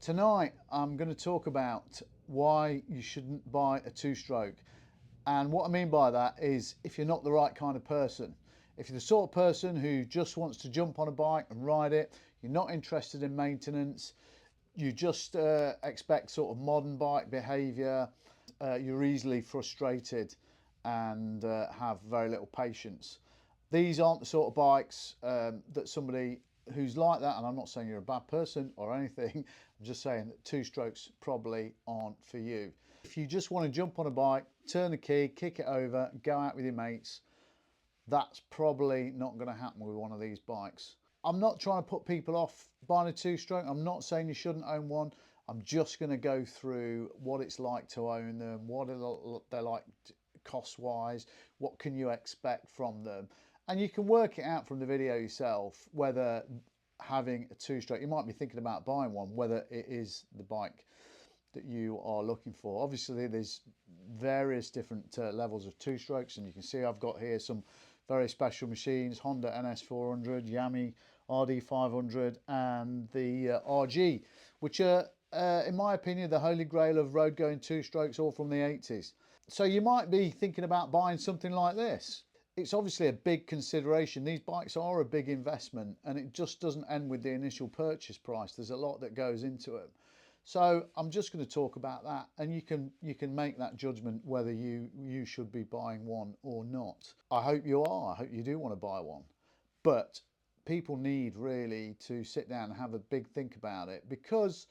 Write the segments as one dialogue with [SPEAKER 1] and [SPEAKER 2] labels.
[SPEAKER 1] Tonight I'm going to talk about why you shouldn't buy a two-stroke, and what I mean by that is if you're not the right kind of person. If you're the sort of person who just wants to jump on a bike and ride it, you're not interested in maintenance, you just expect sort of modern bike behaviour, you're easily frustrated and have very little patience. These aren't the sort of bikes that somebody who's like that, and I'm not saying you're a bad person or anything, I'm just saying that two strokes probably aren't for you. If you just want to jump on a bike, turn the key, kick it over, go out with your mates, that's probably not going to happen with one of these bikes. I'm not trying to put people off buying a two-stroke. I'm not saying you shouldn't own one. I'm just going to go through what it's like to own them, what they're like cost-wise, what can you expect from them. And you can work it out from the video yourself, whether having a two-stroke, you might be thinking about buying one, whether it is the bike that you are looking for. Obviously, there's various different levels of two-strokes, and you can see I've got here some very special machines: Honda NS400, Yamaha RD500, and the RG, which are, in my opinion, the holy grail of road-going two-strokes, all from the 80s. So you might be thinking about buying something like this. It's obviously a big consideration. These bikes are a big investment, and it just doesn't end with the initial purchase price. There's a lot that goes into it. So I'm just going to talk about that, and you can make that judgment whether you should be buying one or not. I hope you are. I hope you do want to buy one. But people need really to sit down and have a big think about it, because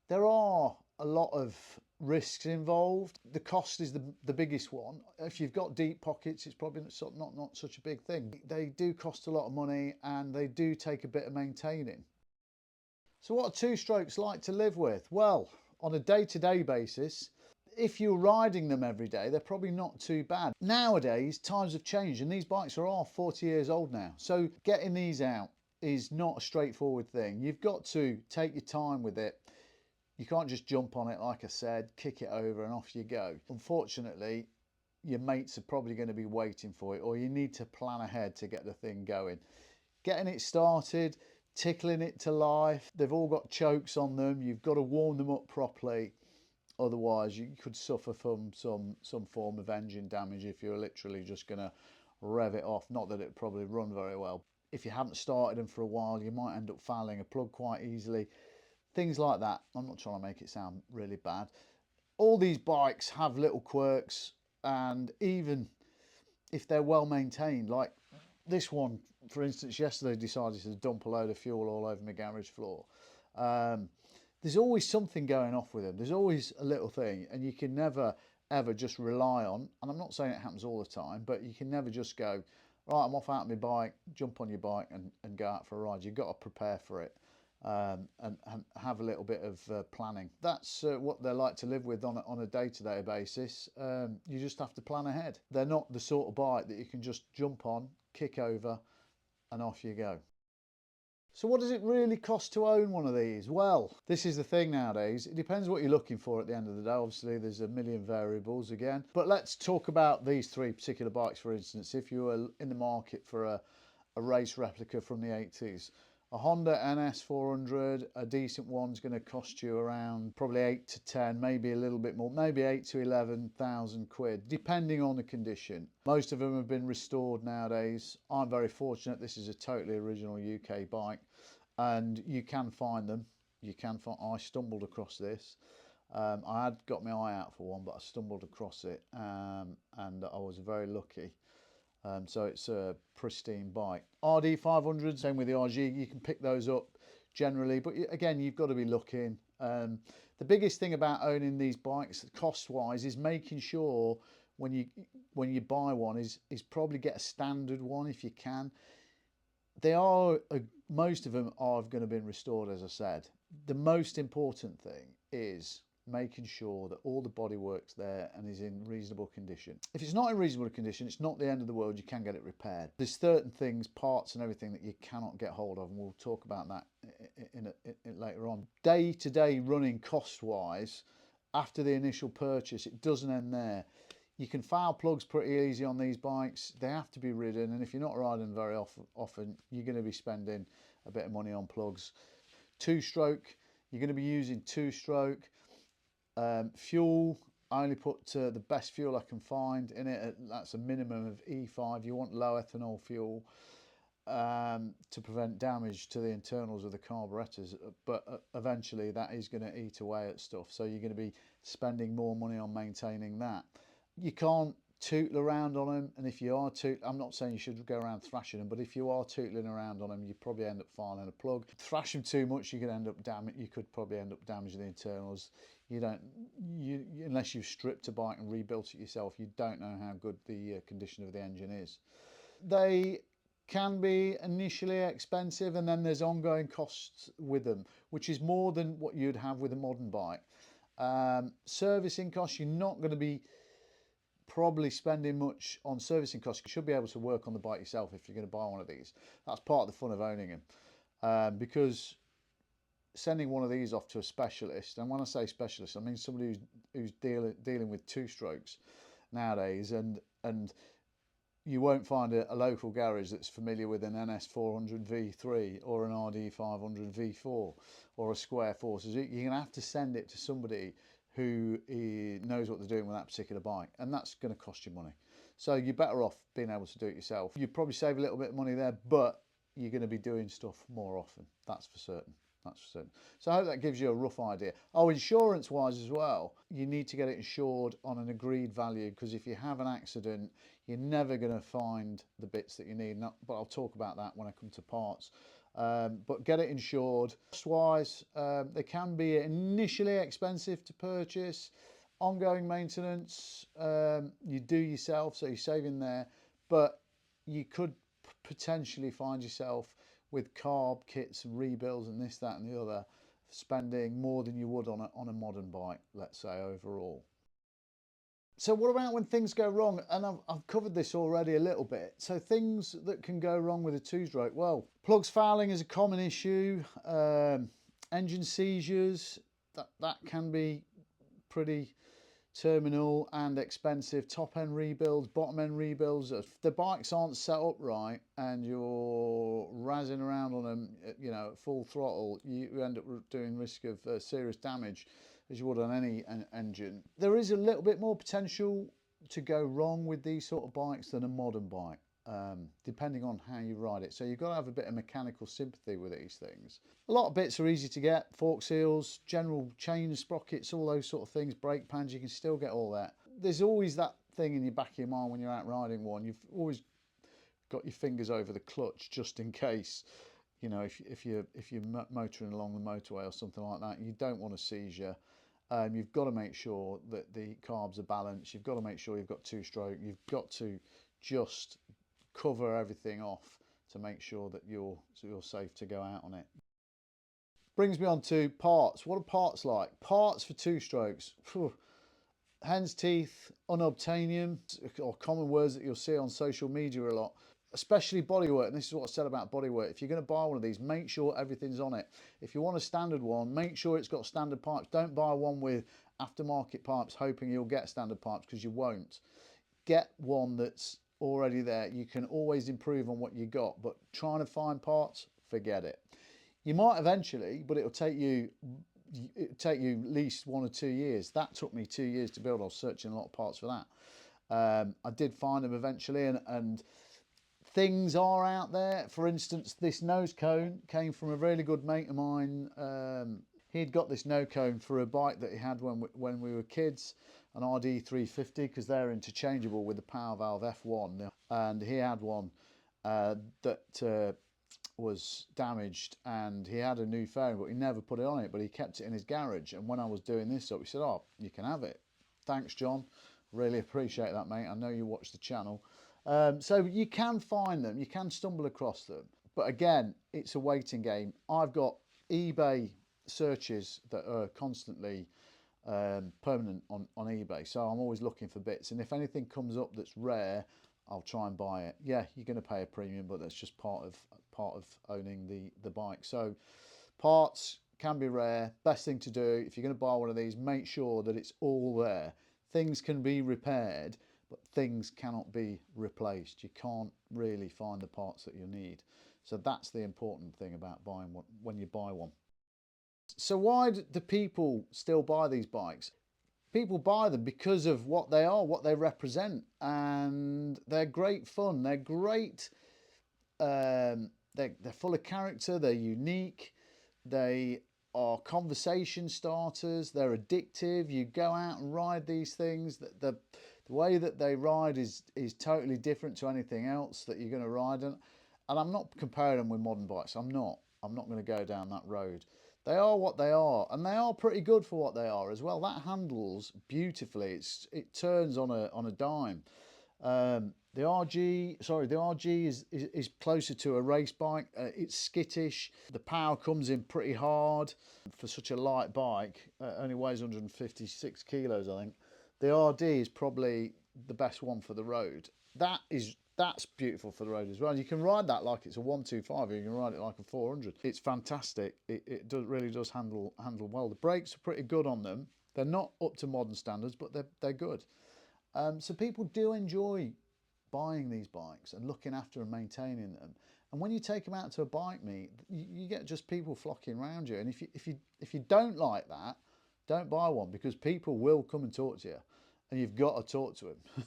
[SPEAKER 1] there are a lot of risks involved. The cost is the biggest one. If you've got deep pockets, it's probably not such a big thing. They do cost a lot of money, and they do take a bit of maintaining. So what are two-strokes like to live with? Well, on a day-to-day basis, if you're riding them every day, they're probably not too bad. Nowadays, times have changed, and these bikes are all 40 years old now. So getting these out is not a straightforward thing. You've got to take your time with it. You can't just jump on it, like I said, kick it over and off you go. Unfortunately, your mates are probably going to be waiting for it, or you need to plan ahead to get the thing going. Getting it started, tickling it to life. They've all got chokes on them. You've got to warm them up properly. Otherwise, you could suffer from some form of engine damage if you're literally just going to rev it off. Not that it probably run very well. If you haven't started them for a while, you might end up fouling a plug quite easily. Things like that. I'm not trying to make it sound really bad. All these bikes have little quirks, and even if they're well maintained, like this one, for instance, yesterday decided to dump a load of fuel all over my garage floor. There's always something going off with them. There's always a little thing, and you can never ever just rely on, and I'm not saying it happens all the time, but you can never just go, right, I'm off out on my bike, jump on your bike and go out for a ride. You've got to prepare for it. And have a little bit of planning. That's what they're like to live with on a day-to-day basis. You just have to plan ahead. They're not the sort of bike that you can just jump on, kick over, and off you go. So what does it really cost to own one of these? Well, this is the thing nowadays. It depends what you're looking for at the end of the day. Obviously, there's a million variables again. But let's talk about these three particular bikes, for instance. If you were in the market for a race replica from the 80s, a Honda NS400, a decent one's going to cost you around probably 8 to 10, maybe a little bit more, maybe 8 to 11,000 quid, depending on the condition. Most of them have been restored nowadays. I'm very fortunate. This is a totally original UK bike, and you can find them. You can find. I stumbled across this. I had got my eye out for one, but I stumbled across it, and I was very lucky. So it's a pristine bike. RD500, same with the RG, you can pick those up generally, but again, you've got to be looking. The biggest thing about owning these bikes, cost-wise, is making sure when you buy one is probably get a standard one if you can. They are, most of them are going to be restored, as I said. The most important thing is making sure that all the bodywork's there and is in reasonable condition. If it's not in reasonable condition, it's not the end of the world. You can get it repaired. There's certain things, parts and everything, that you cannot get hold of, and we'll talk about that later on. Day-to-day running cost-wise, after the initial purchase, it doesn't end there. You can foul plugs pretty easy on these bikes. They have to be ridden, and if you're not riding very often, you're going to be spending a bit of money on plugs. Two-stroke, You're going to be using two-stroke. Fuel, I only put the best fuel I can find in it. That's a minimum of E5. You want low ethanol fuel to prevent damage to the internals of the carburetors, but eventually that is going to eat away at stuff, so you're going to be spending more money on maintaining that. You can't tootle around on them, and if you are I'm not saying you should go around thrashing them, but if you are tootling around on them, you probably end up filing a plug. Thrash them too much, you could probably end up damaging the internals. Unless you've stripped a bike and rebuilt it yourself, you don't know how good the condition of the engine is. They can be initially expensive, and then there's ongoing costs with them, which is more than what you'd have with a modern bike. Servicing costs, you're not going to be probably spending much on servicing costs. You should be able to work on the bike yourself if you're going to buy one of these. That's part of the fun of owning them, because sending one of these off to a specialist, and when I say specialist, I mean somebody who's dealing with two strokes nowadays, and you won't find a local garage that's familiar with an NS400 V3 or an RD500 V4 or a Square 4 Suzuki. You're going to have to send it to somebody who knows what they're doing with that particular bike, and that's going to cost you money. So you're better off being able to do it yourself. You probably save a little bit of money there, but you're going to be doing stuff more often. That's for certain. That's for certain. So I hope that gives you a rough idea. Oh, insurance wise as well, you need to get it insured on an agreed value, because if you have an accident, you're never going to find the bits that you need. But I'll talk about that when I come to parts. But get it insured. Cost wise, they can be initially expensive to purchase. Ongoing maintenance, you do yourself, so you're saving there, but you could potentially find yourself with carb kits and rebuilds and this, that and the other, spending more than you would on a modern bike, let's say, overall. So what about when things go wrong? And I've covered this already a little bit. So things that can go wrong with a two-stroke. Well, plugs fouling is a common issue. Engine seizures, that can be pretty terminal and expensive. Top end rebuilds, bottom end rebuilds. If the bikes aren't set up right and you're razzing around on them, you know, at full throttle, you end up doing risk of serious damage, as you would on any engine. There is a little bit more potential to go wrong with these sort of bikes than a modern bike, depending on how you ride it. So you've got to have a bit of mechanical sympathy with these things. A lot of bits are easy to get: fork seals, general chain sprockets, all those sort of things, brake pans, you can still get all that. There's always that thing in your back of your mind when you're out riding one, you've always got your fingers over the clutch just in case. You know, if you're motoring along the motorway or something like that, you don't want a seizure. You've got to make sure that the carbs are balanced. You've got to make sure you've got two-stroke. You've got to just cover everything off to make sure that you're safe to go out on it. Brings me on to parts. What are parts like? Parts for two-strokes. Hen's teeth, unobtainium, or common words that you'll see on social media a lot. Especially bodywork, and this is what I said about bodywork. If you're going to buy one of these, make sure everything's on it. If you want a standard one, make sure it's got standard pipes. Don't buy one with aftermarket pipes hoping you'll get standard pipes, because you won't. Get one that's already there. You can always improve on what you got, but trying to find parts, forget it. You might eventually, but it'll take you at least 1 or 2 years. That took me 2 years to build. I was searching a lot of parts for that. I did find them eventually, and things are out there. For instance, this nose cone came from a really good mate of mine. He'd got this nose cone for a bike that he had when we were kids, an RD350, because they're interchangeable with the Power Valve F1. And he had one that was damaged, and he had a new phone, but he never put it on it, but he kept it in his garage. And when I was doing this up, he said, "Oh, you can have it." Thanks, John. Really appreciate that, mate. I know you watch the channel. So you can find them, you can stumble across them, but again, it's a waiting game. I've got eBay searches that are constantly permanent on eBay, so I'm always looking for bits, and if anything comes up that's rare, I'll try and buy it. Yeah, you're going to pay a premium, but that's just part of owning the bike. So parts can be rare. Best thing to do if you're going to buy one of these, make sure that it's all there. Things can be repaired, but things cannot be replaced. You can't really find the parts that you need. So that's the important thing about buying one when you buy one. So why do people still buy these bikes? People buy them because of what they are, what they represent, and they're great fun. They're great. They're full of character. They're unique. They are conversation starters. They're addictive. You go out and ride these things. The way that they ride is totally different to anything else that you're going to ride. And I'm not comparing them with modern bikes. I'm not going to go down that road. They are what they are, and they are pretty good for what they are as well. That handles beautifully. It turns on a dime. The RG is closer to a race bike. It's skittish. The power comes in pretty hard for such a light bike. Only weighs 156 kilos, I think. The RD is probably the best one for the road. That's beautiful for the road as well. You can ride that like it's a 125, or you can ride it like a 400. It's fantastic. It really does handle well. The brakes are pretty good on them. They're not up to modern standards, but they're good. So people do enjoy buying these bikes and looking after and maintaining them. And when you take them out to a bike meet, you get just people flocking around you. And if you don't like that, don't buy one, because people will come and talk to you, and you've got to talk to them.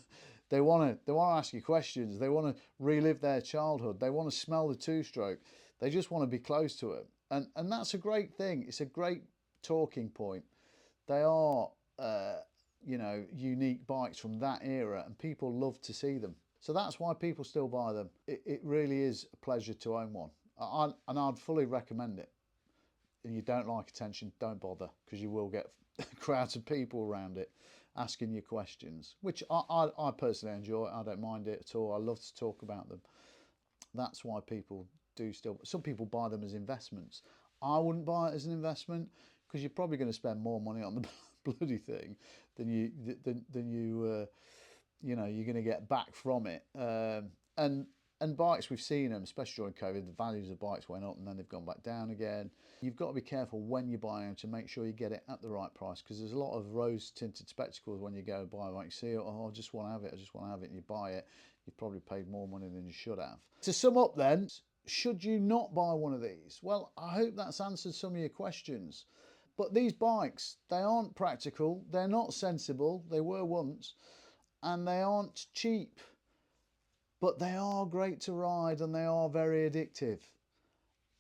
[SPEAKER 1] They want to ask you questions. They want to relive their childhood. They want to smell the two-stroke. They just want to be close to it, and that's a great thing. It's a great talking point. They are you know, unique bikes from that era, and people love to see them. So that's why people still buy them. It really is a pleasure to own one, and I'd fully recommend it. And you don't like attention, don't bother, because you will get crowds of people around it asking you questions, which I personally enjoy. I don't mind it at all. I love to talk about them. That's why people do still. Some people buy them as investments. I wouldn't buy it as an investment, because you're probably going to spend more money on the bloody thing than you you know, you're going to get back from it. And bikes, we've seen them, especially during COVID, the values of bikes went up and then they've gone back down again. You've got to be careful when you're buying them to make sure you get it at the right price, because there's a lot of rose-tinted spectacles when you go and buy a bike. You see, oh, I just want to have it, I just want to have it, and you buy it. You've probably paid more money than you should have. To sum up then, should you not buy one of these? Well, I hope that's answered some of your questions. But these bikes, they aren't practical, they're not sensible, they were once, and they aren't cheap. But they are great to ride, and they are very addictive.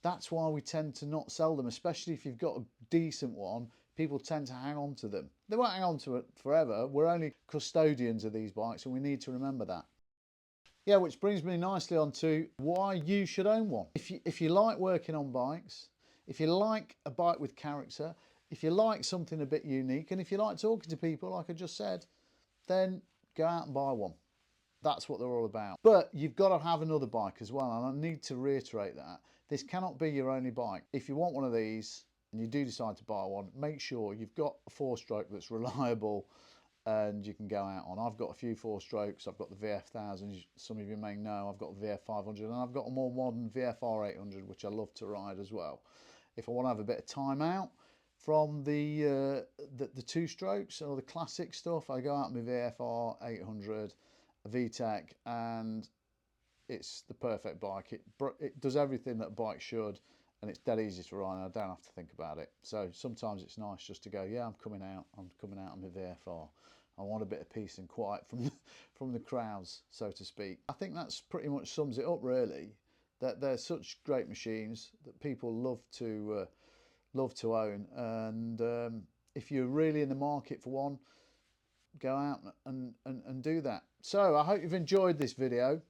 [SPEAKER 1] That's why we tend to not sell them, especially if you've got a decent one. People tend to hang on to them. They won't hang on to it forever. We're only custodians of these bikes, and we need to remember that. Yeah, which brings me nicely on to why you should own one. If you like working on bikes, if you like a bike with character, if you like something a bit unique, and if you like talking to people, like I just said, then go out and buy one. That's what they're all about. But you've got to have another bike as well, and I need to reiterate that. This cannot be your only bike. If you want one of these, and you do decide to buy one, make sure you've got a four-stroke that's reliable and you can go out on. I've got a few four-strokes. I've got the VF1000, some of you may know. I've got the VF500, and I've got a more modern VFR800, which I love to ride as well. If I want to have a bit of time out from the two strokes or the classic stuff, I go out with my VFR800, a VTEC, and it's the perfect bike. It does everything that a bike should, and it's dead easy to ride, and I don't have to think about it. So sometimes it's nice just to go, yeah, I'm coming out on my VFR. I want a bit of peace and quiet from the crowds, so to speak. I think that's pretty much sums it up, really. That they're such great machines that people love to own, and if you're really in the market for one, go out and do that. So I hope you've enjoyed this video.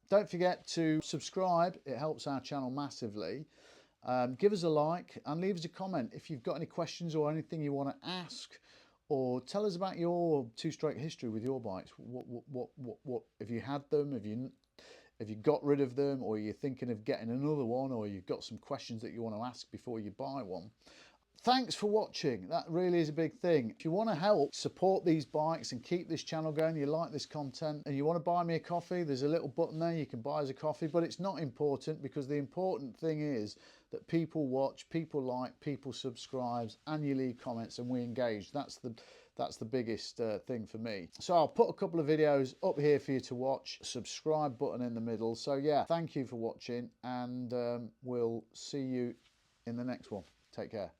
[SPEAKER 1] Don't forget to subscribe. It helps our channel massively. Give us a like and leave us a comment if you've got any questions or anything you want to ask, or tell us about your two-stroke history with your bikes. What have you had them? Have you got rid of them, or you're thinking of getting another one, or you've got some questions that you want to ask before you buy one? Thanks for watching. That really is a big thing. If you want to help support these bikes and keep this channel going, you like this content and you want to buy me a coffee, there's a little button there you can buy us a coffee, but it's not important, because the important thing is that people watch, people like, people subscribe, and you leave comments and we engage. That's the biggest thing for me. So I'll put a couple of videos up here for you to watch, subscribe button in the middle. So yeah, thank you for watching, and we'll see you in the next one. Take care.